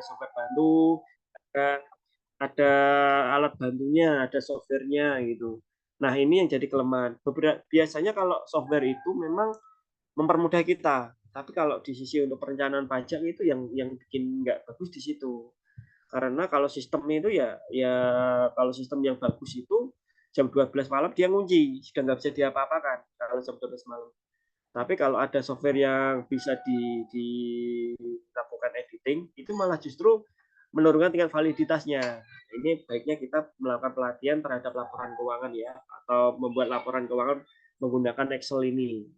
software bantu, ada alat bantunya, ada softwarenya gitu. Nah ini yang jadi kelemahan. Biasanya kalau software itu memang mempermudah kita, tapi kalau di sisi untuk perencanaan pajak itu yang bikin nggak bagus di situ. Karena kalau sistem itu ya kalau sistem yang bagus itu jam 12 malam dia ngunci, sudah nggak bisa diapa-apakan kalau jam 12 malam. Tapi kalau ada software yang bisa dilakukan editing, itu malah justru menurunkan tingkat validitasnya. Ini baiknya kita melakukan pelatihan terhadap laporan keuangan ya, atau membuat laporan keuangan menggunakan Excel ini.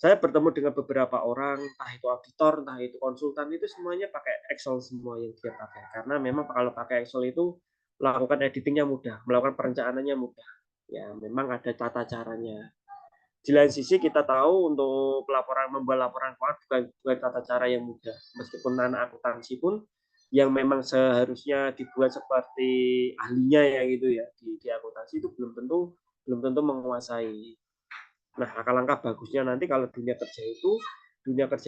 Saya bertemu dengan beberapa orang, entah itu auditor, entah itu konsultan, itu semuanya pakai Excel semua yang dia pakai. Karena memang kalau pakai Excel itu melakukan editingnya mudah, melakukan perencanaannya mudah. Ya, memang ada tata caranya. Di lain sisi kita tahu untuk membuat laporan keuangan bukan tata cara yang mudah. Meskipun anak akuntansi pun yang memang seharusnya dibuat seperti ahlinya ya gitu ya di akuntansi itu belum tentu menguasai. Nah, langkah bagusnya nanti kalau dunia kerja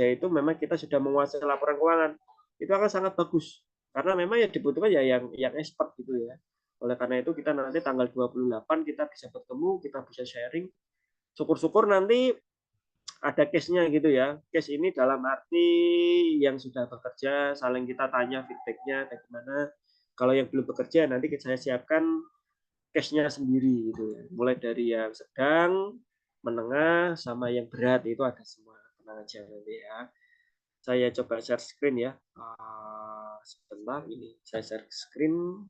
itu memang kita sudah menguasai laporan keuangan. Itu akan sangat bagus. Karena memang yang dibutuhkan ya yang expert gitu ya. Oleh karena itu kita nanti tanggal 28 kita bisa bertemu, kita bisa sharing. Syukur-syukur nanti ada case-nya gitu ya. Case ini dalam arti yang sudah bekerja, saling kita tanya feedback-nya bagaimana. Kalau yang belum bekerja nanti saya siapkan case-nya sendiri gitu ya. Mulai dari yang sedang, menengah, sama yang berat itu ada semua. Tenang aja nanti ya. Saya coba share screen ya. Sebentar ini saya share screen.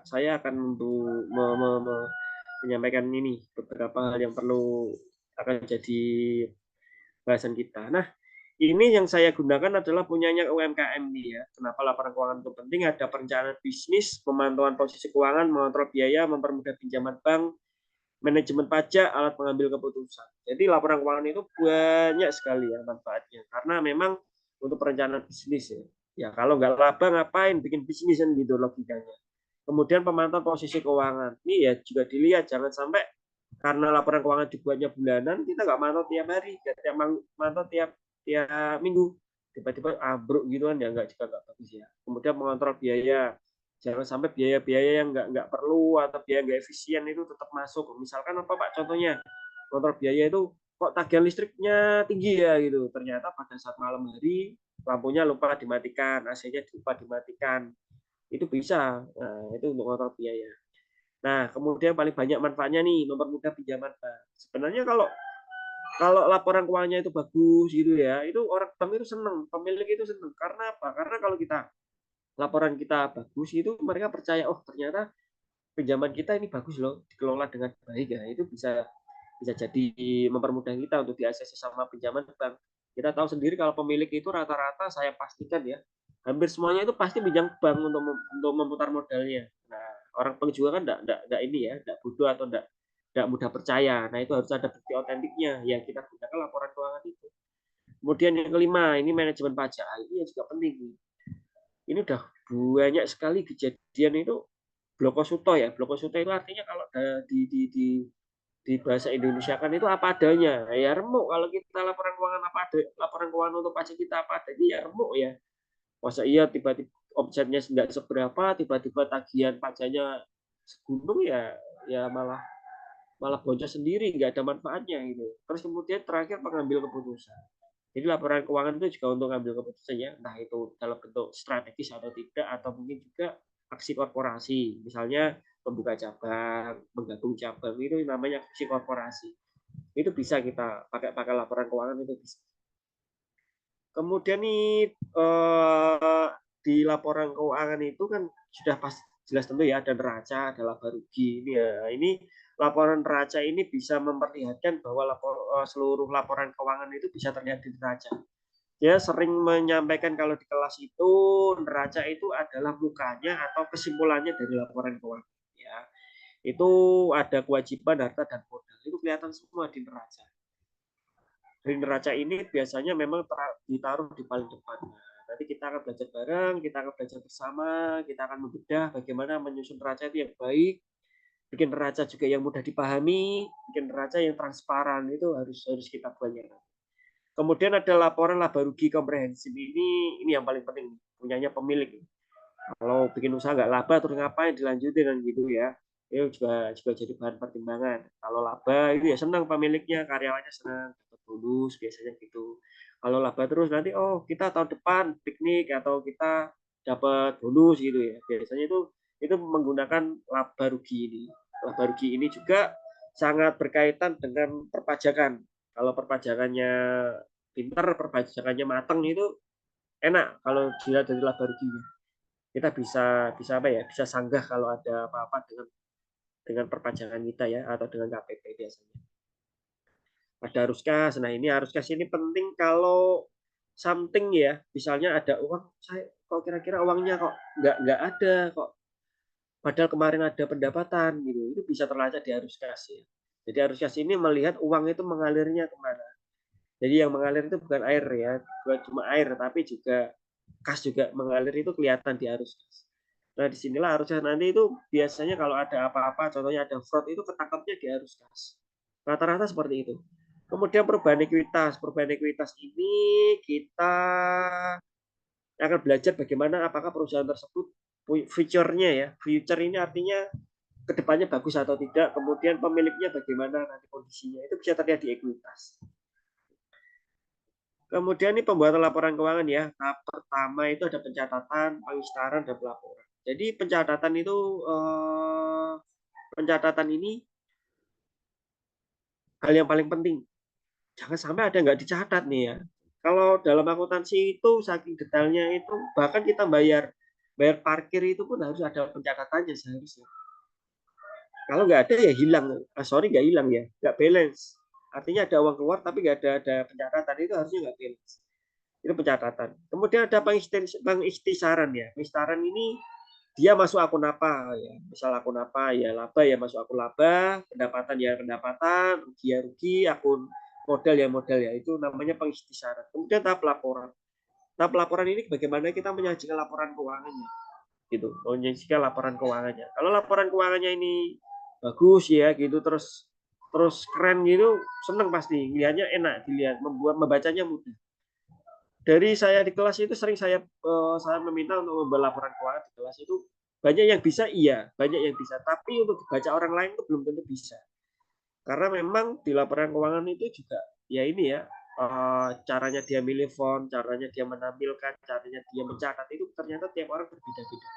Saya akan menyampaikan ini beberapa hal yang perlu akan jadi bahasan kita. Nah, ini yang saya gunakan adalah punyanya UMKM nih ya. Kenapa laporan keuangan itu penting? Ada perencanaan bisnis, pemantauan posisi keuangan, mengontrol biaya, mempermudah pinjaman bank, manajemen pajak, alat pengambil keputusan. Jadi laporan keuangan itu banyak sekali ya manfaatnya. Karena memang untuk perencanaan bisnis ya. Ya kalau nggak laba ngapain bikin bisnis kan gitu logikanya. Kemudian pemantauan posisi keuangan. Ini ya juga dilihat jangan sampai karena laporan keuangan dibuatnya bulanan kita nggak mantau tiap hari, tiap mantau tiap tiap minggu. Tiba-tiba ambruk gitu kan ya nggak bagus ya. Kemudian mengontrol biaya, jangan sampai biaya-biaya yang nggak perlu atau biaya nggak efisien itu tetap masuk. Misalkan apa Pak contohnya, kontrol biaya itu kok tagihan listriknya tinggi ya gitu. Ternyata pada saat malam hari lampunya lupa dimatikan, AC-nya lupa dimatikan. Itu bisa. Nah, itu untuk kontrol biaya. Nah, kemudian paling banyak manfaatnya nih mempermudah pinjaman bank. Sebenarnya kalau kalau laporan keuangannya itu bagus gitu ya, itu orang bank itu seneng, pemilik itu seneng. Karena apa? Karena kalau laporan kita bagus itu mereka percaya oh ternyata pinjaman kita ini bagus loh dikelola dengan baik ya itu bisa bisa jadi mempermudah kita untuk diakses sama pinjaman bank. Kita tahu sendiri kalau pemilik itu rata-rata saya pastikan ya hampir semuanya itu pasti pinjam bank untuk memutar modalnya. Nah orang bank juga kan enggak ini ya enggak bodoh atau enggak mudah percaya. Nah itu harus ada bukti otentiknya yang kita gunakan laporan keuangan itu. Kemudian yang kelima ini manajemen pajak ini yang juga penting. Ini udah banyak sekali kejadian itu blokosuto ya. Blokosuto itu artinya kalau di bahasa Indonesia kan itu apa adanya. Ya remuk kalau kita laporan keuangan apa ada, laporan keuangan untuk pajak kita apa adanya ya remuk ya. Masa iya tiba-tiba omsetnya nggak seberapa, tiba-tiba tagihan pajaknya segunung ya malah malah boncos sendiri, nggak ada manfaatnya gitu. Terus kemudian terakhir pengambil keputusan. Jadi laporan keuangan itu juga untuk ngambil keputusan ya, entah itu dalam bentuk strategis atau tidak, atau mungkin juga aksi korporasi. Misalnya membuka cabang, menggabung cabang, itu namanya aksi korporasi. Itu bisa kita pakai pakai laporan keuangan itu bisa. Kemudian nih di laporan keuangan itu kan sudah pas jelas tentu ya ada neraca, ada laba rugi. Ini laporan neraca ini bisa memperlihatkan bahwa seluruh laporan keuangan itu bisa terlihat di neraca. Dia sering menyampaikan kalau di kelas itu neraca itu adalah mukanya atau kesimpulannya dari laporan keuangan. Ya, itu ada kewajiban harta dan modal itu kelihatan semua di neraca. Di neraca ini biasanya memang ditaruh di paling depan. Nah, nanti kita akan belajar bareng, kita akan belajar bersama, kita akan membedah bagaimana menyusun neraca itu yang baik, bikin neraca juga yang mudah dipahami, bikin neraca yang transparan itu harus kita buat. Kemudian ada laporan laba rugi komprehensif ini yang paling penting. punyanya pemilik. Kalau bikin usaha nggak laba terus ngapain dilanjutin kan gitu ya. Itu juga jadi bahan pertimbangan. Kalau laba itu ya senang pemiliknya, karyawannya senang, dapat bonus biasanya gitu. Kalau laba terus nanti oh kita tahun depan piknik atau kita dapat bonus gitu ya. Biasanya itu menggunakan laba rugi ini. Laba rugi ini juga sangat berkaitan dengan perpajakan. Kalau perpajakannya pinter, perpajakannya matang itu enak kalau dilihat dari laba ruginya. Kita bisa apa ya? Bisa sanggah kalau ada apa-apa dengan perpajakan kita ya atau dengan KPP biasanya. Ada arus kas. Nah, ini arus kas ini penting kalau something ya, misalnya ada uang, saya kok kira-kira uangnya kok nggak ada kok. Padahal kemarin ada pendapatan gitu. Itu bisa terlacak di arus kas ya. Jadi arus kas ini melihat uang itu mengalirnya kemana. Jadi yang mengalir itu bukan air ya, bukan cuma air, tapi juga kas juga mengalir itu kelihatan di arus kas. Nah, disinilah harusnya nanti itu biasanya kalau ada apa-apa, contohnya ada fraud itu ketangkapnya di arus kas. Rata-rata seperti itu. Kemudian perubahan ekuitas. Perubahan ekuitas ini kita akan belajar bagaimana apakah perusahaan tersebut future-nya ya. Future ini artinya kedepannya bagus atau tidak. Kemudian pemiliknya bagaimana nanti kondisinya. Itu bisa terlihat di ekuitas. Kemudian ini pembuatan laporan keuangan ya. Tahap pertama itu ada pencatatan, pengistaran, dan pelaporan. Jadi pencatatan ini hal yang paling penting. Jangan sampai ada nggak dicatat nih ya. Kalau dalam akuntansi itu saking detailnya itu bahkan kita bayar parkir itu pun harus ada pencatatannya seharusnya. Kalau nggak ada ya hilang. Nggak hilang ya, nggak balance. Artinya ada uang keluar tapi nggak ada pencatatan itu harusnya nggak balance. Itu pencatatan. Kemudian ada pengikhtisaran ya. Pengikhtisaran ini dia masuk akun apa ya. Misal akun apa ya laba ya masuk akun laba, pendapatan ya pendapatan, rugi ya rugi, akun modal ya modal ya. Itu namanya pengikhtisaran. Kemudian tahap laporan. Tahap laporan ini bagaimana kita menyajikan laporan keuangannya. Gitu. Menyajikan laporan keuangannya. Kalau laporan keuangannya ini bagus ya gitu terus keren gitu, seneng pasti. Lihatnya enak dilihat, membacanya mudah. Dari saya di kelas itu sering saya meminta untuk membuat laporan keuangan di kelas itu banyak yang bisa iya, banyak yang bisa. Tapi untuk dibaca orang lain itu belum tentu bisa. Karena memang di laporan keuangan itu juga ya ini ya caranya dia milih font, caranya dia menampilkan, caranya dia mencatat itu ternyata tiap orang berbeda-beda.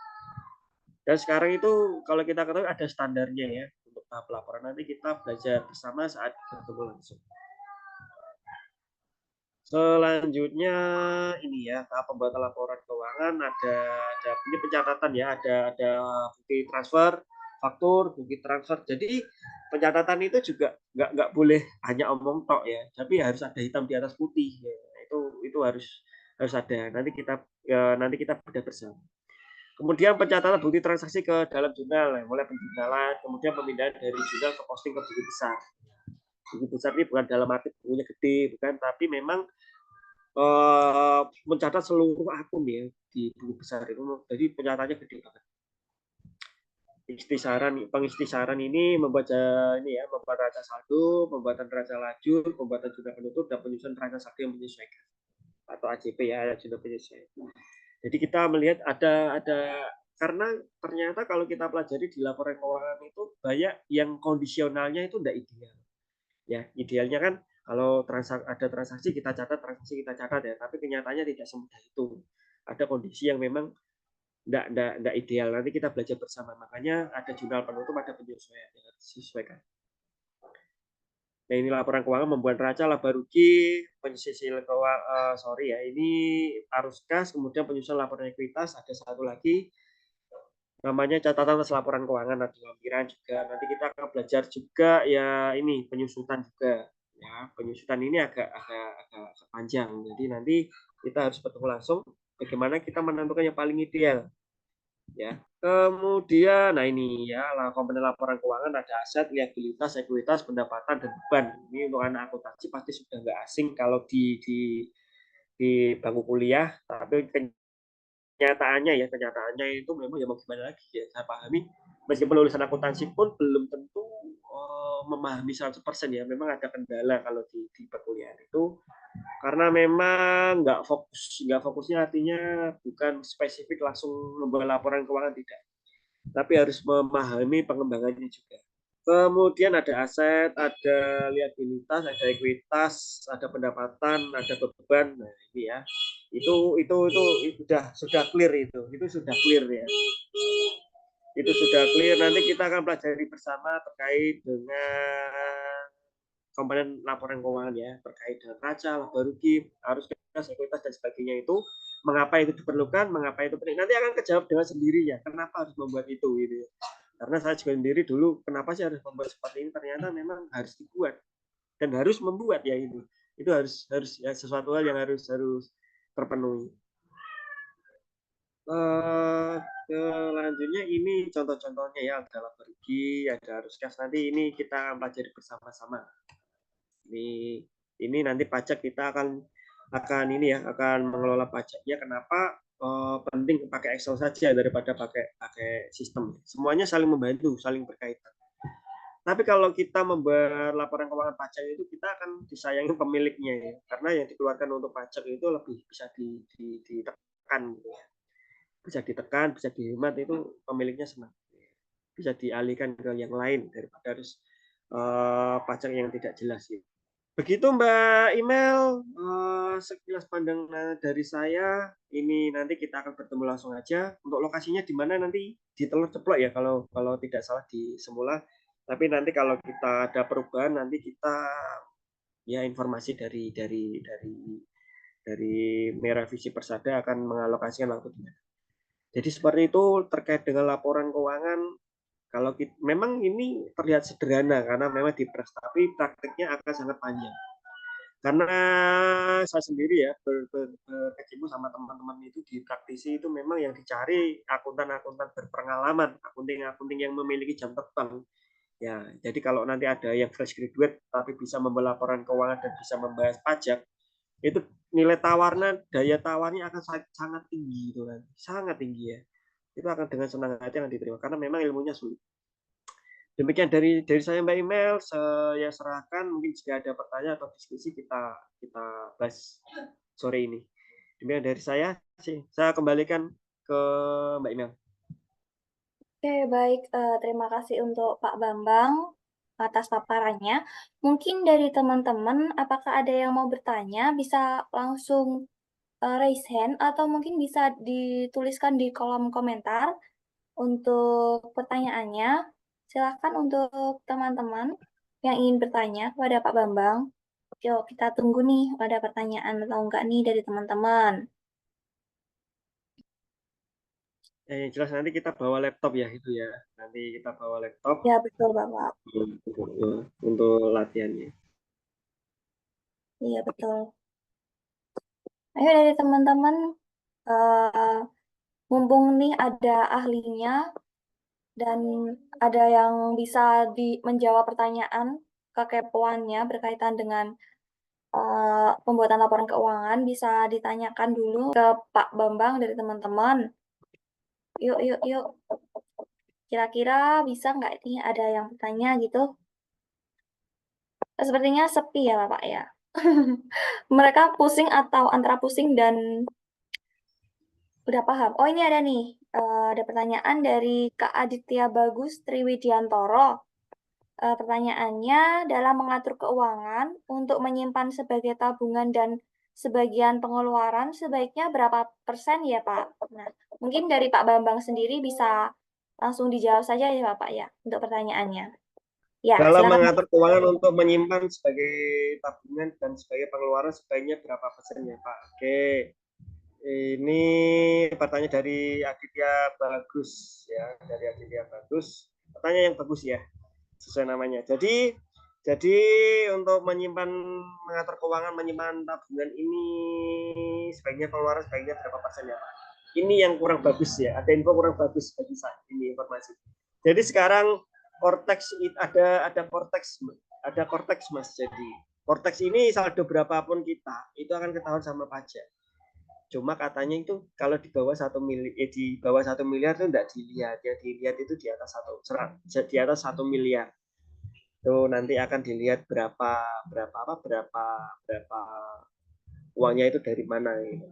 Dan sekarang itu kalau kita ketahui ada standarnya ya untuk tahap laporan. Nanti kita belajar bersama saat bertemu langsung. Selanjutnya ini ya tahap pembuatan laporan keuangan ada ini pencatatan ya ada bukti transfer, faktur, bukti transfer. Jadi pencatatan itu juga nggak boleh hanya omong tok ya, tapi harus ada hitam di atas putih ya. Itu harus ada. Nanti kita bedah bersama. Kemudian pencatatan bukti transaksi ke dalam jurnal, mulai penjurnalan, kemudian pemindahan dari jurnal ke posting ke buku besar. Buku besar ini bukan dalam arti bukunya gede, bukan, tapi memang mencatat seluruh akun ya di buku besar itu. Jadi pencatatannya gede banget. Pengikhtisaran ini membuat neraca saldo, pembuatan neraca lajur, pembuatan jurnal penutup, dan penyusunan neraca saldo yang menyesuaikan atau AJP ya, jurnal penyesuaian. Jadi kita melihat ada karena ternyata kalau kita pelajari di laporan keuangan itu banyak yang kondisionalnya itu tidak ideal. Ya, idealnya kan kalau ada transaksi kita catat ya, tapi kenyataannya tidak semudah itu. Ada kondisi yang memang tidak ideal. Nanti kita belajar bersama. Makanya ada jurnal penutup, ada penyesuaian yang harus disesuaikan. Nah, ini laporan keuangan membuat neraca, laba rugi, penyisilan keuangan, ini arus kas, kemudian penyusunan laporan ekuitas, ada satu lagi namanya catatan atas laporan keuangan ada lampiran juga. Nanti kita akan belajar juga ya ini penyusutan juga. Ya, penyusutan ini agak panjang. Jadi nanti kita harus bertemu langsung bagaimana kita menentukan yang paling ideal. Ya. Kemudian nah ini ya komponen laporan keuangan ada aset, liabilitas, ekuitas, pendapatan dan beban. Ini untuk anak akuntansi pasti sudah nggak asing kalau di bangku kuliah, tapi kenyataannya itu memang ya mau gimana lagi ya saya pahami meskipun lulusan akuntansi pun belum tentu memahami 100% ya. Memang ada kendala kalau di perkuliahan itu karena memang nggak fokusnya artinya bukan spesifik langsung membuat laporan keuangan tidak, tapi harus memahami pengembangannya juga. Kemudian ada aset, ada liabilitas, ada ekuitas, ada pendapatan, ada beban. Nah, ini ya. Itu sudah clear itu sudah clear ya. Itu sudah clear. Nanti kita akan pelajari bersama terkait dengan komponen laporan keuangan ya, terkait dengan neraca, laba rugi, arus kas, ekuitas dan sebagainya itu mengapa itu diperlukan, mengapa itu penting. Nanti akan kejawab dengan sendirinya kenapa harus membuat itu gitu ya. Karena saya juga sendiri dulu kenapa sih harus membuat seperti ini, ternyata memang harus dibuat dan harus membuat ya itu. Itu harus ya, sesuatu hal yang harus terpenuhi. Selanjutnya ini contoh-contohnya ya, ada laba rugi, ada arus kas. Nanti ini kita akan pelajari bersama-sama. Ini nanti pajak kita akan ini ya, akan mengelola pajaknya. Kenapa penting pakai Excel saja daripada pakai sistem. Semuanya saling membantu, saling berkaitan. Tapi kalau kita membuat laporan keuangan pajak itu kita akan disayangi pemiliknya ya, karena yang dikeluarkan untuk pajak itu lebih bisa ditekan gitu ya. Bisa ditekan, bisa dihemat, itu pemiliknya senang. Bisa dialihkan ke yang lain daripada harus pajak yang tidak jelas gitu. Begitu Mbak Email, sekilas pandangan dari saya. Ini nanti kita akan bertemu langsung aja. Untuk lokasinya di mana nanti di Telur Ceplok ya, kalau tidak salah di semula. Tapi nanti kalau kita ada perubahan nanti kita ya informasi dari Merah Visi Persada akan mengalokasikan waktu di mana. Jadi seperti itu terkait dengan laporan keuangan. Kalau kita, memang ini terlihat sederhana karena memang dipres, tapi prakteknya akan sangat panjang. Karena saya sendiri ya berkecimpung sama teman-teman itu di praktisi itu memang yang dicari akuntan-akuntan berpengalaman, akunting yang memiliki jam terbang. Ya, jadi kalau nanti ada yang fresh graduate tapi bisa membuat laporan keuangan dan bisa membahas pajak, itu nilai tawarnya, daya tawarnya akan sangat tinggi itu kan, sangat tinggi ya. Itu akan dengan senang hati akan diterima karena memang ilmunya sulit. Demikian dari saya Mbak Email, saya serahkan. Mungkin jika ada pertanyaan atau diskusi kita bahas sore ini. Demikian dari saya sih. Saya kembalikan ke Mbak Email. Oke, baik. Terima kasih untuk Pak Bambang atas paparannya. Mungkin dari teman-teman, apakah ada yang mau bertanya? Bisa langsung raise hand atau mungkin bisa dituliskan di kolom komentar untuk pertanyaannya. Silakan untuk teman-teman yang ingin bertanya kepada Pak Bambang. Yuk, kita tunggu nih ada pertanyaan atau enggak nih dari teman-teman. Yang jelas nanti kita bawa laptop ya itu ya. Nanti kita bawa laptop. Ya, betul Bapak. Untuk latihannya. Iya, betul. Ayo dari teman-teman, mumpung nih ada ahlinya dan ada yang bisa menjawab pertanyaan kekepoannya berkaitan dengan pembuatan laporan keuangan, bisa ditanyakan dulu ke Pak Bambang dari teman-teman. Yuk, yuk, yuk. Kira-kira bisa nggak ini ada yang bertanya gitu? Sepertinya sepi ya Bapak ya. Mereka pusing atau antara pusing dan udah paham. Oh ini ada nih, ada pertanyaan dari Kak Aditya Bagus Triwidiantoro. Pertanyaannya, dalam mengatur keuangan untuk menyimpan sebagai tabungan dan sebagian pengeluaran sebaiknya berapa persen ya Pak? Nah, mungkin dari Pak Bambang sendiri bisa langsung dijawab saja ya Bapak ya untuk pertanyaannya. Ya, Dalam silakan. mengatur keuangan untuk menyimpan sebagai tabungan dan sebagai pengeluaran sebaiknya berapa persen ya Pak? Oke. Ini pertanyaan dari Aditya Bagus ya, dari Aditya Bagus. Pertanyaan yang bagus ya, sesuai namanya. Jadi untuk mengatur keuangan, menyimpan tabungan ini sebaiknya pengeluaran sebaiknya berapa persen ya Pak? Ini yang kurang bagus ya, ada info kurang bagus bagi saya ini informasi. Jadi sekarang Cortex ada Cortex Mas. Jadi Cortex ini saldo berapapun kita itu akan ketahuan sama pajak. Cuma katanya itu kalau di bawah 1 miliar, di bawah 1 miliar itu enggak dilihat. Yang dilihat itu di atas 1 miliar. Itu nanti akan dilihat berapa uangnya itu dari mana gitu.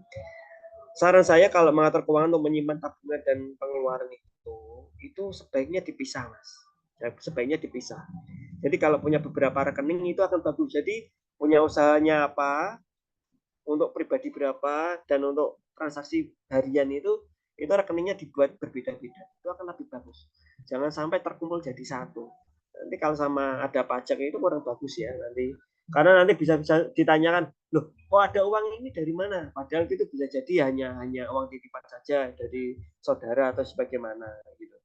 Saran saya kalau mengatur keuangan untuk menyimpan tabungan dan pengeluaran itu sebaiknya dipisah, Mas. Sebaiknya dipisah. Jadi kalau punya beberapa rekening itu akan bagus. Jadi punya usahanya apa, untuk pribadi berapa, dan untuk transaksi harian itu rekeningnya dibuat berbeda-beda. Itu akan lebih bagus. Jangan sampai terkumpul jadi satu. Nanti kalau sama ada pajak itu kurang bagus ya nanti. Karena nanti bisa ditanyakan, loh kok ada uang ini dari mana? Padahal itu bisa jadi hanya uang titipan saja dari saudara atau sebagaimana gitu.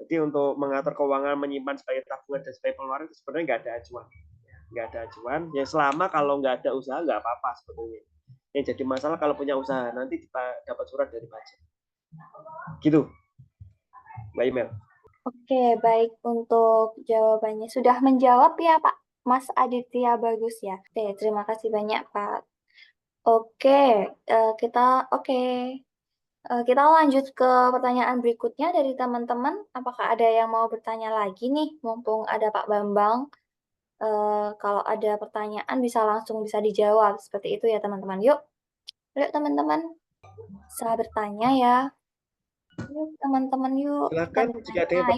Jadi untuk mengatur keuangan, menyimpan sebagai tabungan dan sebagai pengeluaran itu sebenarnya nggak ada acuan. Nggak ada acuan. Ya selama kalau nggak ada usaha nggak apa-apa sebetulnya. Yang jadi masalah kalau punya usaha nanti dapat surat dari pajak. Gitu, Mbak Imel. Oke, baik untuk jawabannya. Sudah menjawab ya, Pak Mas Aditya Bagus ya. Oke, terima kasih banyak, Pak. Oke, kita lanjut ke pertanyaan berikutnya dari teman-teman. Apakah ada yang mau bertanya lagi nih? Mumpung ada Pak Bambang. Kalau ada pertanyaan bisa dijawab. Seperti itu ya, teman-teman. Yuk, teman-teman. Bisa bertanya ya. Yuk, teman-teman, yuk. Kita Silakan jika ada bertanya. yang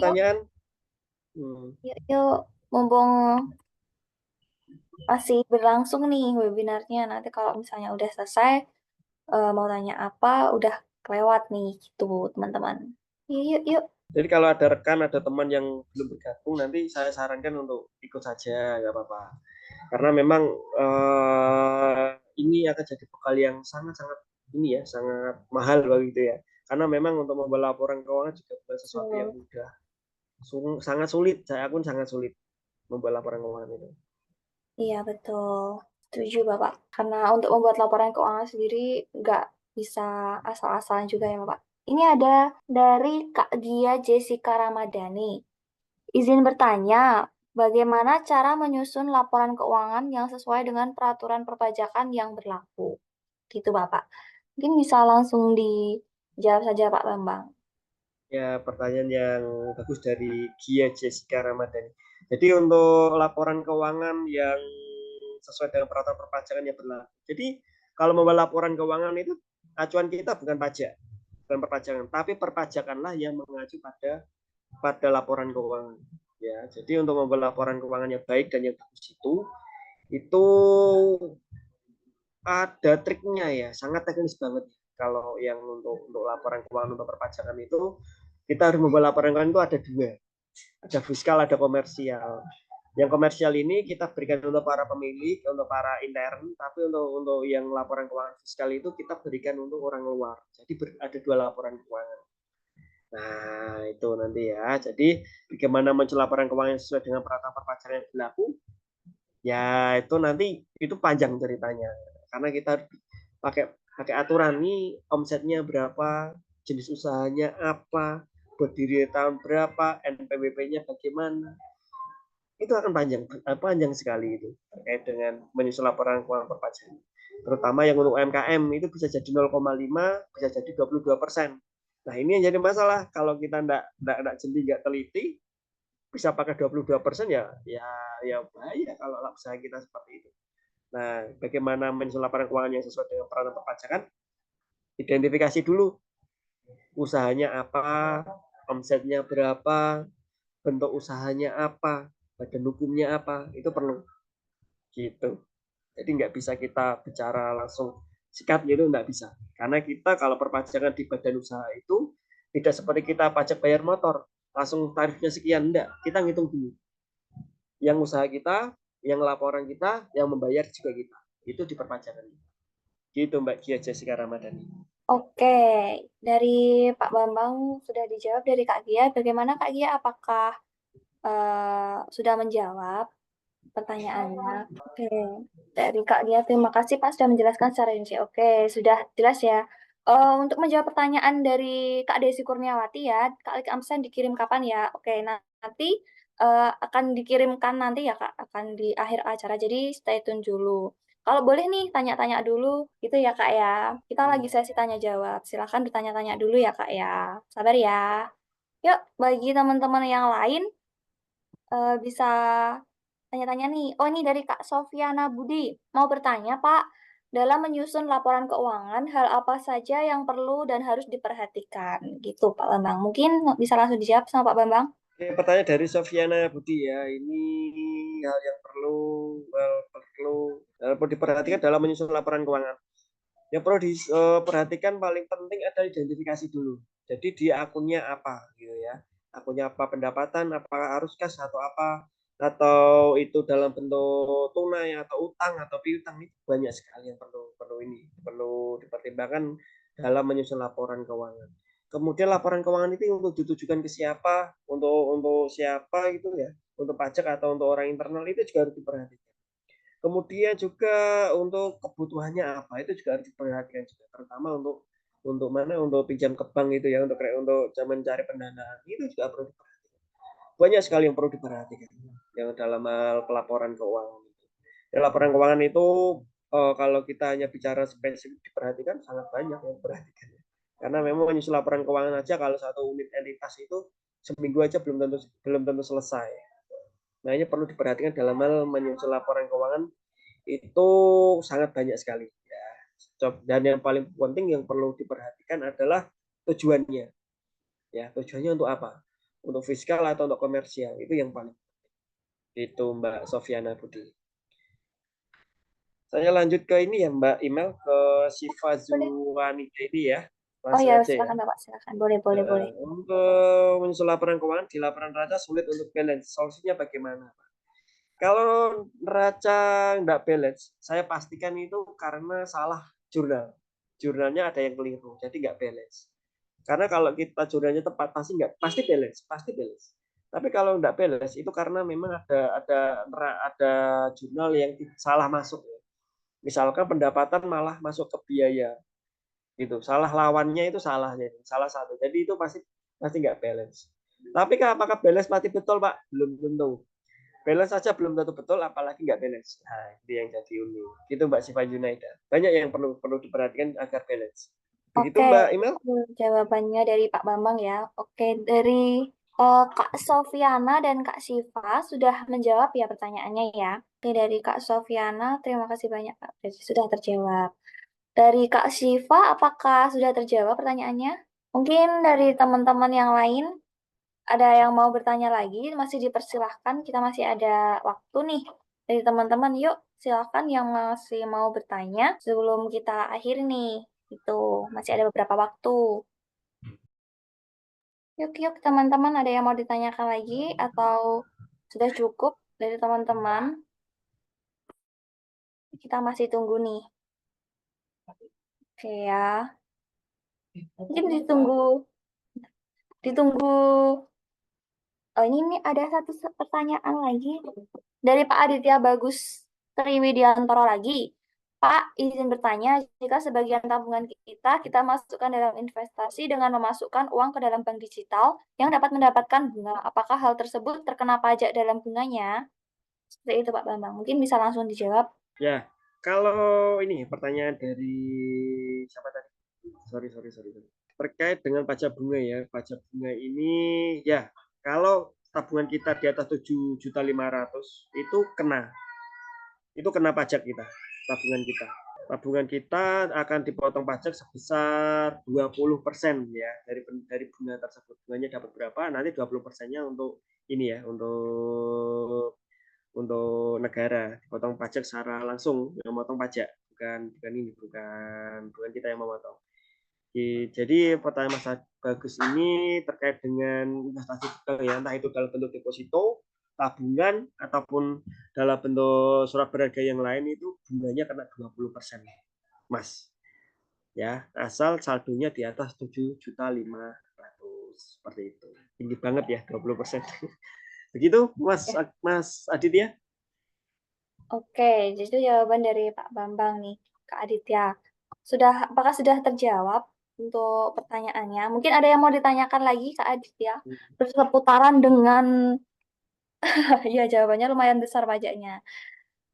Yuk, pertanyaan. yuk. Mumpung masih berlangsung nih webinarnya. Nanti kalau misalnya udah selesai, mau tanya apa, udah kelewat nih gitu, teman-teman. Yuk, yuk, yuk. Jadi kalau ada rekan, ada teman yang belum bergabung, nanti saya sarankan untuk ikut saja, nggak apa-apa. Karena memang ini akan jadi bekal yang sangat-sangat ini ya, sangat mahal begitu ya. Karena memang untuk membuat laporan keuangan juga bukan sesuatu yang mudah. Sangat sulit, saya pun sangat sulit membuat laporan keuangan itu. Iya, betul. Setuju, Bapak. Karena untuk membuat laporan keuangan sendiri nggak bisa asal-asalan juga ya, Bapak. Ini ada dari Kak Gia Jessica Ramadhani. Izin bertanya, bagaimana cara menyusun laporan keuangan yang sesuai dengan peraturan perpajakan yang berlaku? Gitu, Bapak. Mungkin bisa langsung dijawab saja, Pak Bambang. Ya, pertanyaan yang bagus dari Gia Jessica Ramadhani. Jadi untuk laporan keuangan yang sesuai dengan peraturan perpajakan yang berlaku. Jadi kalau membuat laporan keuangan itu acuan kita bukan pajak, bukan perpajakan, tapi perpajakanlah yang mengacu pada laporan keuangan. Ya, jadi untuk membuat laporan keuangan yang baik dan yang bagus itu ada triknya ya, sangat teknis banget. Kalau yang untuk laporan keuangan untuk perpajakan itu kita harus membuat laporan keuangan itu ada dua, ada fiskal, ada komersial. Yang komersial ini kita berikan untuk para pemilik, untuk para intern, tapi untuk yang laporan keuangan fiskal itu kita berikan untuk orang luar. Jadi ada dua laporan keuangan. Nah, itu nanti ya. Jadi bagaimana muncul laporan keuangan yang sesuai dengan peraturan perpajakan yang berlaku? Ya, itu nanti itu panjang ceritanya. Karena kita pakai pakai aturan nih, omsetnya berapa, jenis usahanya apa, berdiri tahun berapa, NPWP-nya bagaimana. Itu akan panjang sekali itu terkait dengan menyusun laporan keuangan perpajakan. Terutama yang untuk UMKM itu bisa jadi 0,5, bisa jadi 22%. Nah, ini yang jadi masalah kalau kita enggak jeli, enggak teliti, bisa pakai 22% ya bahaya kalau usaha kita seperti itu. Nah, bagaimana menyusun laporan keuangan yang sesuai dengan peraturan perpajakan? Identifikasi dulu usahanya apa, omsetnya berapa, bentuk usahanya apa, badan hukumnya apa, itu perlu gitu. Jadi nggak bisa kita bicara langsung sikat gitu, nggak bisa. Karena kita kalau perpajakan di badan usaha itu tidak seperti kita pajak bayar motor, langsung tarifnya sekian, enggak. Kita ngitung dulu. Yang usaha kita, yang laporan kita, yang membayar juga kita. Itu di perpajakan. Gitu Mbak Gia Jessica Ramadhani. Oke, dari Pak Bambang sudah dijawab. Dari Kak Gia, bagaimana Kak Gia? Apakah sudah menjawab pertanyaannya? Oke, dari Kak Gia, terima kasih Pak sudah menjelaskan secara rinci. Oke, sudah jelas ya. Untuk menjawab pertanyaan dari Kak Desi Kurniawati ya, Kak Alik Amsen dikirim kapan ya? Oke, nanti akan dikirimkan nanti ya Kak, akan di akhir acara. Jadi stay tune dulu. Kalau boleh nih tanya-tanya dulu gitu ya Kak ya. Kita lagi Hmm. sesi tanya jawab. Silakan bertanya-tanya dulu ya Kak ya. Sabar ya. Yuk, bagi teman-teman yang lain bisa tanya-tanya nih. Oh, ini dari Kak Sofiana Budi. Mau bertanya, Pak, dalam menyusun laporan keuangan, hal apa saja yang perlu dan harus diperhatikan? Gitu, Pak Bambang. Mungkin bisa langsung dijawab sama Pak Bambang. Oke, pertanyaan dari Sofiana Budi ya. Ini hal yang perlu diperhatikan dalam menyusun laporan keuangan. Yang perlu diperhatikan paling penting adalah identifikasi dulu. Jadi dia akunnya apa gitu ya. Akunnya apa, pendapatan, apakah arus kas atau apa, atau itu dalam bentuk tunai atau utang atau piutang, itu banyak sekali yang perlu dipertimbangkan dalam menyusun laporan keuangan. Kemudian laporan keuangan itu untuk ditujukan ke siapa, untuk siapa gitu ya, untuk pajak atau untuk orang internal, itu juga harus diperhatikan. Kemudian juga untuk kebutuhannya apa, itu juga harus diperhatikan juga, terutama untuk mana, untuk pinjam ke bank itu ya, untuk mencari pendanaan, itu juga perlu diperhatikan. Banyak sekali yang perlu diperhatikan yang dalam hal pelaporan keuangan. Ya, laporan keuangan itu kalau kita hanya bicara spesifik diperhatikan, sangat banyak yang diperhatikan. Karena memang menyusun laporan keuangan aja kalau satu unit entitas itu seminggu aja belum tentu selesai. Nah, ini perlu diperhatikan dalam hal menyusun laporan keuangan, itu sangat banyak sekali ya. Dan yang paling penting yang perlu diperhatikan adalah tujuannya. Ya, tujuannya untuk apa? Untuk fiskal atau untuk komersial? Itu yang paling. Itu Mbak Sofiana Budi. Saya lanjut ke ini ya Mbak Email, ke Siva Boleh. Zuwani ini ya. Oh Langsung ya, aja ya. silakan Bapak, silakan. Boleh, boleh, boleh. Untuk menyusun laporan keuangan di laporan neraca sulit untuk balance. Solusinya bagaimana? Kalau neraca nggak balance, saya pastikan itu karena salah jurnal. Jurnalnya ada yang keliru, jadi nggak balance. Karena kalau kita jurnalnya tepat, pasti nggak, pasti balance, pasti balance. Tapi kalau nggak balance itu karena memang ada jurnal yang salah masuk. Misalkan pendapatan malah masuk ke biaya, gitu. Salah lawannya itu salah, jadi salah satu. Jadi itu pasti pasti nggak balance. Tapi apakah balance pasti betul Pak? Belum tentu. Balance saja belum tentu betul, apalagi nggak balance. Nah, itu yang jadi unik. Gitu Mbak Siva Junaida. Banyak yang perlu perlu diperhatikan agar balance. Begitu Oke, Mbak Email? jawabannya dari Pak Bambang ya. Oke, dari Kak Sofiana dan Kak Siva sudah menjawab ya pertanyaannya ya. Oke, dari Kak Sofiana, terima kasih banyak Kak. Berarti sudah terjawab. Dari Kak Siva, apakah sudah terjawab pertanyaannya? Mungkin dari teman-teman yang lain ada yang mau bertanya lagi, masih dipersilahkan. Kita masih ada waktu nih. Dari teman-teman, yuk silakan yang masih mau bertanya sebelum kita akhir nih. Itu masih ada beberapa waktu. Yuk, yuk teman-teman, ada yang mau ditanyakan lagi atau sudah cukup dari teman-teman? Kita masih tunggu nih. Oke ya. Mungkin ditunggu. Oh, ini nih ada satu pertanyaan lagi dari Pak Aditya Bagus Triwidiantoro lagi. Pak, izin bertanya, jika sebagian tabungan kita masukkan dalam investasi dengan memasukkan uang ke dalam bank digital yang dapat mendapatkan bunga, apakah hal tersebut terkena pajak dalam bunganya? Seperti itu, Pak Bambang. Mungkin bisa langsung dijawab. Ya, kalau ini pertanyaan dari siapa tadi? Sorry. Terkait dengan pajak bunga ya. Pajak bunga ini ya, kalau tabungan kita di atas 7.500.000 itu kena pajak kita, tabungan kita. Tabungan kita akan dipotong pajak sebesar 20% ya dari bunga tersebut. Bunganya dapat berapa? Nanti 20%-nya untuk ini ya, untuk negara, dipotong pajak secara langsung, yang memotong pajak, bukan kita yang memotong. Jadi pertanyaan Mas Bagus ini terkait dengan investasi ya, entah itu dalam bentuk deposito, tabungan, ataupun dalam bentuk surat berharga yang lain, itu bunganya kena 20%, Mas. Ya, asal saldonya di atas 7.500.000 seperti itu. Tinggi banget ya 20%. Begitu Mas Ya. Mas Aditya? Oke, jadi itu jawaban dari Pak Bambang nih, Kak Aditya. Apakah sudah terjawab untuk pertanyaannya? Mungkin ada yang mau ditanyakan lagi, Kak Aditya? Berseputaran dengan, ya jawabannya lumayan besar pajaknya.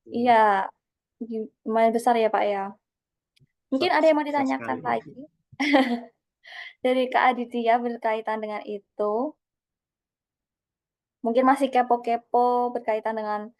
Iya, lumayan besar ya Pak ya. Mungkin ada yang mau Besar ditanyakan sekali. lagi dari Kak Aditya berkaitan dengan itu. Mungkin masih kepo-kepo berkaitan dengan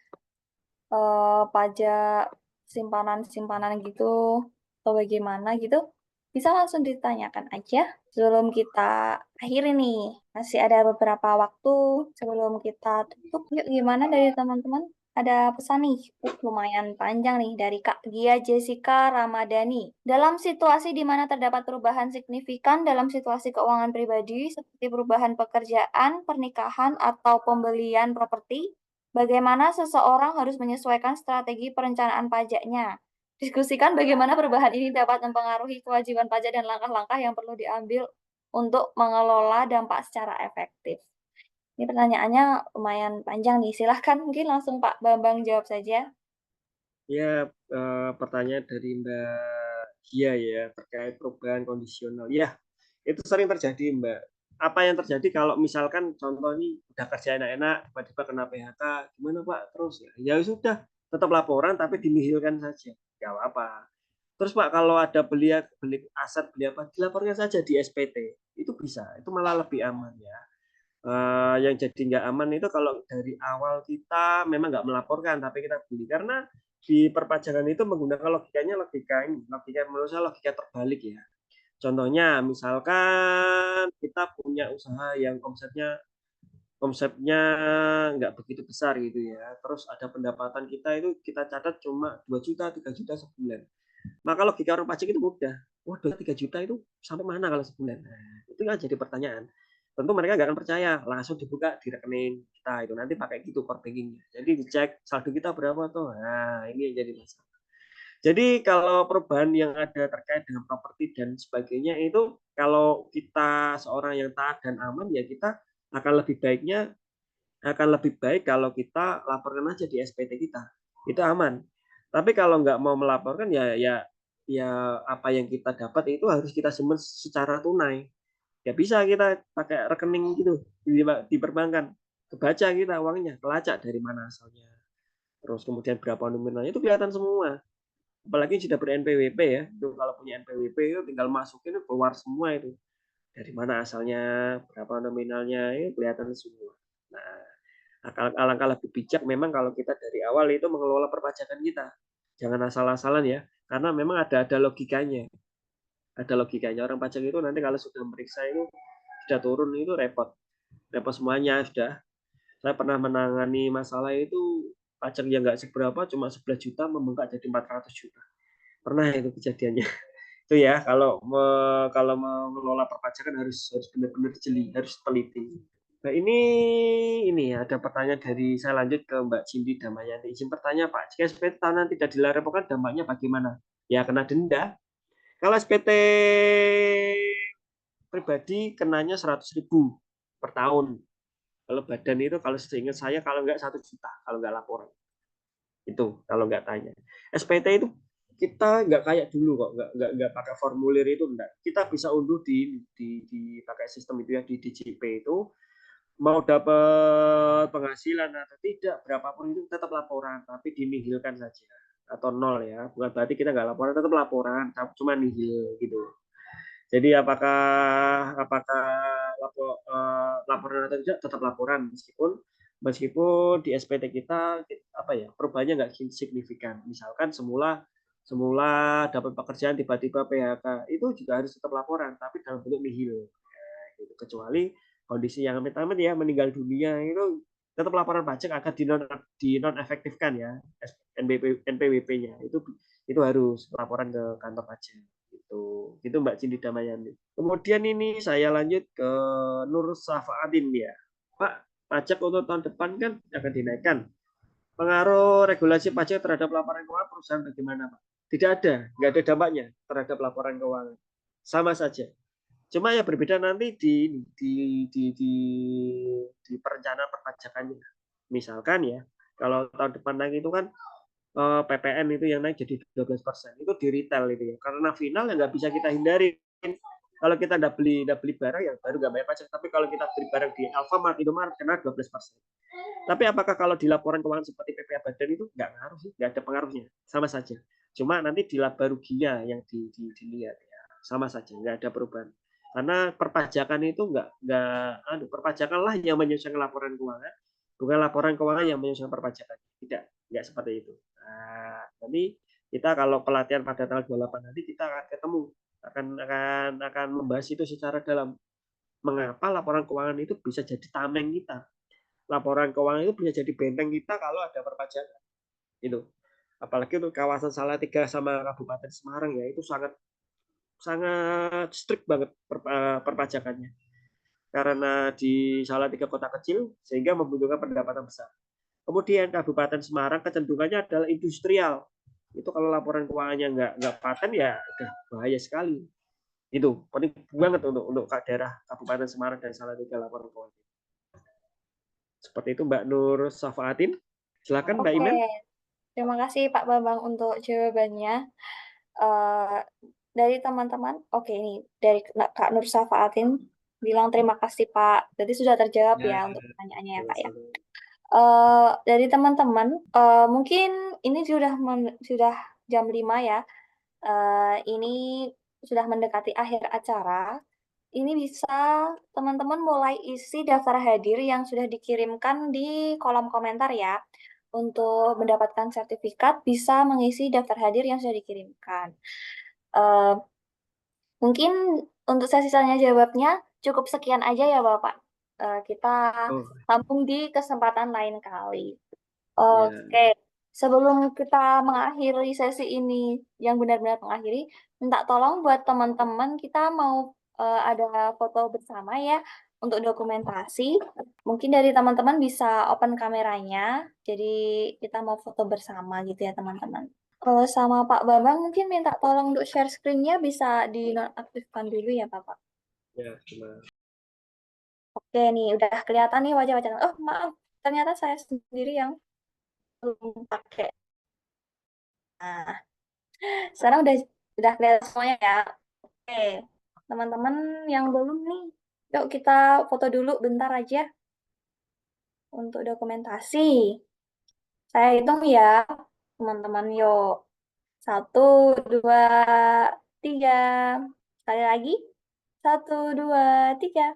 pajak simpanan-simpanan gitu atau bagaimana gitu, bisa langsung ditanyakan aja. Sebelum kita akhiri nih, masih ada beberapa waktu sebelum kita tutup. Yuk, gimana dari teman-teman? Ada pesan nih, lumayan panjang nih dari Kak Gia Jessica Ramadhani. Dalam situasi di mana terdapat perubahan signifikan dalam situasi keuangan pribadi, seperti perubahan pekerjaan, pernikahan, atau pembelian properti, bagaimana seseorang harus menyesuaikan strategi perencanaan pajaknya? Diskusikan bagaimana perubahan ini dapat mempengaruhi kewajiban pajak dan langkah-langkah yang perlu diambil untuk mengelola dampak secara efektif. Ini pertanyaannya lumayan panjang nih. Silahkan mungkin langsung Pak Bambang jawab saja. Ya, pertanyaan dari Mbak Gia ya terkait perubahan kondisional. Ya, itu sering terjadi, Mbak. Apa yang terjadi kalau misalkan contoh ini udah kerja enak-enak, tiba-tiba kena PHK, gimana Pak? Terus ya sudah, tetap laporan tapi dinihilkan saja. Gak apa-apa. Terus Pak, kalau ada beli aset, beli apa, dilaporkan saja di SPT. Itu bisa, itu malah lebih aman ya. Yang jadi nggak aman itu kalau dari awal kita memang nggak melaporkan, tapi kita beli. Karena di perpajakan itu menggunakan logika menurut saya logika terbalik ya. Contohnya, misalkan kita punya usaha yang konsepnya nggak begitu besar gitu ya. Terus ada pendapatan kita itu kita catat cuma 2 juta, 3 juta sebulan. Maka logika orang pajak itu mudah. Waduh, 3 juta itu sampai mana kalau sebulan? Nah, itu kan jadi pertanyaan. Tentu mereka nggak akan percaya, langsung dibuka di rekening kita itu nanti pakai gitu core bankingnya. Jadi dicek saldo kita berapa tuh. Nah, ini yang jadi masalah. Jadi kalau perubahan yang ada terkait dengan properti dan sebagainya itu kalau kita seorang yang taat dan aman ya kita akan lebih baik kalau kita laporkan aja di SPT kita. Itu aman. Tapi kalau nggak mau melaporkan ya apa yang kita dapat itu harus kita simpan secara tunai. Ya bisa kita pakai rekening gitu di perbankan. Kebaca kita uangnya, kelacak dari mana asalnya. Terus kemudian berapa nominalnya itu kelihatan semua. Apalagi sudah ber-NPWP ya. Itu kalau punya NPWP itu tinggal masukin keluar semua itu. Dari mana asalnya, berapa nominalnya, itu kelihatan semua. Nah, alangkah lebih bijak memang kalau kita dari awal itu mengelola perpajakan kita. Jangan asal-asalan ya, karena memang ada logikanya. Ada logikanya. Orang pajak itu nanti kalau sudah meriksa itu sudah turun itu repot. Repot semuanya sudah. Saya pernah menangani masalah itu pajak yang nggak seberapa cuma 11 juta membengkak jadi 400 juta. Pernah itu kejadiannya. Itu ya kalau mengelola perpajakan harus benar-benar jeli, harus teliti. Nah, ini ada pertanyaan dari saya lanjut ke Mbak Cindy Damayanti. Izin bertanya Pak, jika SPT tahunan tidak dilaporkan dampaknya bagaimana? Ya kena denda. Kalau SPT pribadi kenanya 100.000 per tahun. Kalau badan itu kalau seingat saya kalau nggak 1 juta kalau nggak laporan. Itu kalau nggak tanya. SPT itu kita nggak kayak dulu kok, nggak pakai formulir itu enggak. Kita bisa unduh di pakai sistem itu ya di DJP itu mau dapat penghasilan atau tidak berapapun itu tetap laporan tapi dinihilkan saja atau nol ya bukan berarti kita nggak laporan tetap laporan cuma nihil gitu jadi apakah apakah laporan atau tidak tetap laporan meskipun meskipun di SPT kita apa ya perubahannya nggak signifikan misalkan semula semula dapat pekerjaan tiba-tiba PHK itu juga harus tetap laporan tapi dalam bentuk nihil gitu. Kecuali kondisi yang amit-amit ya meninggal dunia itu tetap laporan pajak akan di non efektifkan ya NPWP-nya itu harus laporan ke kantor pajak itu Mbak Cindy Damayani. Kemudian ini saya lanjut ke Nur Safaatin ya Pak pajak untuk tahun depan kan akan dinaikkan pengaruh regulasi pajak terhadap laporan keuangan perusahaan bagaimana Pak? Tidak ada, nggak ada dampaknya terhadap laporan keuangan. Sama saja. Cuma ya berbeda nanti di perencanaan perpajakannya. Misalkan ya, kalau tahun depan naik itu kan PPN itu yang naik jadi 12%. Itu di retail itu ya. Karena final ya nggak bisa kita hindari. Kalau kita udah beli barang yang baru nggak bayar pajak, tapi kalau kita beli barang di Alfamart, Indomaret kena 12%. Tapi apakah kalau di laporan keuangan seperti PPh Badan itu nggak ngaruh sih, nggak ada pengaruhnya, sama saja. Cuma nanti di laba ruginya yang dilihat ya, sama saja, nggak ada perubahan. Karena perpajakan itu nggak perpajakan lah yang menyelesaikan laporan keuangan, bukan laporan keuangan yang menyelesaikan perpajakan. Tidak seperti itu. Nah, nanti kita kalau pelatihan pada tanggal 28 nanti kita akan ketemu, akan membahas itu secara dalam. Mengapa laporan keuangan itu bisa jadi tameng kita? Laporan keuangan itu bisa jadi benteng kita kalau ada perpajakan. Itu. Apalagi untuk kawasan Salatiga sama Kabupaten Semarang ya itu sangat sangat strict banget perpajakannya. Karena di Salatiga kota kecil sehingga membutuhkan pendapatan besar. Kemudian Kabupaten Semarang kecenderungannya adalah industrial. Itu kalau laporan keuangannya nggak paten ya udah bahaya sekali. Itu penting banget untuk daerah Kabupaten Semarang dan Salatiga laporan keuangan. Seperti itu Mbak Nur Safaatin. Silakan Mbak Imen. Terima kasih Pak Bambang untuk jawabannya. Uh, dari teman-teman, oke ini dari Kak Nur Safaatin bilang terima kasih Pak. Jadi sudah terjawab ya untuk pertanyaannya ya Pak ya. Dari teman-teman, mungkin ini sudah jam 5 ya. Ini sudah mendekati akhir acara. Ini bisa teman-teman mulai isi daftar hadir yang sudah dikirimkan di kolom komentar ya. Untuk mendapatkan sertifikat bisa mengisi daftar hadir yang sudah dikirimkan. Mungkin untuk sesi tanya jawabnya cukup sekian aja ya Bapak. Kita sambung di kesempatan lain kali. Oke, sebelum kita mengakhiri sesi ini yang benar-benar mengakhiri, minta tolong buat teman-teman kita mau ada foto bersama ya untuk dokumentasi. Mungkin dari teman-teman bisa open kameranya, jadi kita mau foto bersama gitu ya teman-teman. Sama Pak Bambang mungkin minta tolong untuk share screen-nya bisa dinonaktifkan dulu ya Bapak. Ya, cuma. Oke nih, udah kelihatan nih wajah-wajah. Oh maaf, ternyata saya sendiri yang belum pakai. Nah, sekarang udah kelihatan semuanya ya. Oke, teman-teman yang belum nih, yuk kita foto dulu bentar aja untuk dokumentasi. Saya hitung ya, teman-teman yuk. 1, 2, 3. Sekali lagi. 1, 2, 3.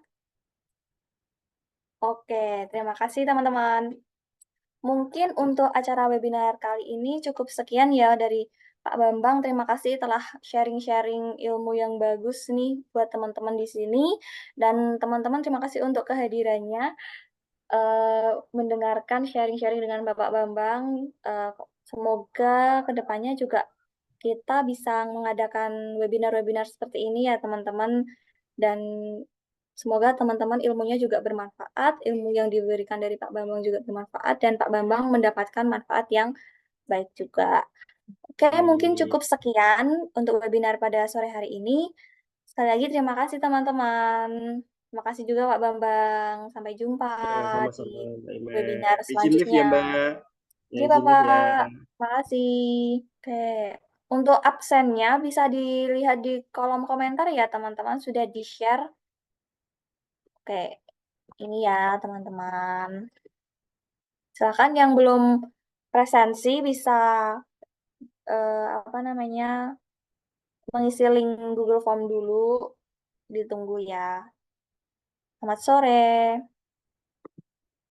Oke, terima kasih teman-teman. Mungkin untuk acara webinar kali ini cukup sekian ya dari Pak Bambang. Terima kasih telah sharing-sharing ilmu yang bagus nih buat teman-teman di sini. Dan teman-teman terima kasih untuk kehadirannya. Mendengarkan sharing-sharing dengan Bapak Bambang. Semoga kedepannya juga kita bisa mengadakan webinar-webinar seperti ini ya teman-teman. Dan semoga teman-teman ilmunya juga bermanfaat, ilmu yang diberikan dari Pak Bambang juga bermanfaat, dan Pak Bambang mendapatkan manfaat yang baik juga. Oke, mungkin cukup sekian untuk webinar pada sore hari ini. Sekali lagi terima kasih teman-teman. Terima kasih juga Pak Bambang. Sampai jumpa Ya, di sama-sama Mbak Imen. webinar Izin live selanjutnya. ya Mbak. Ya, Oke izin live ya. Bapak, terima kasih. Oke, untuk absennya bisa dilihat di kolom komentar ya teman-teman, sudah di-share. Oke, ini ya teman-teman. Silakan yang belum presensi bisa apa namanya mengisi link Google Form dulu. Ditunggu ya. Selamat sore.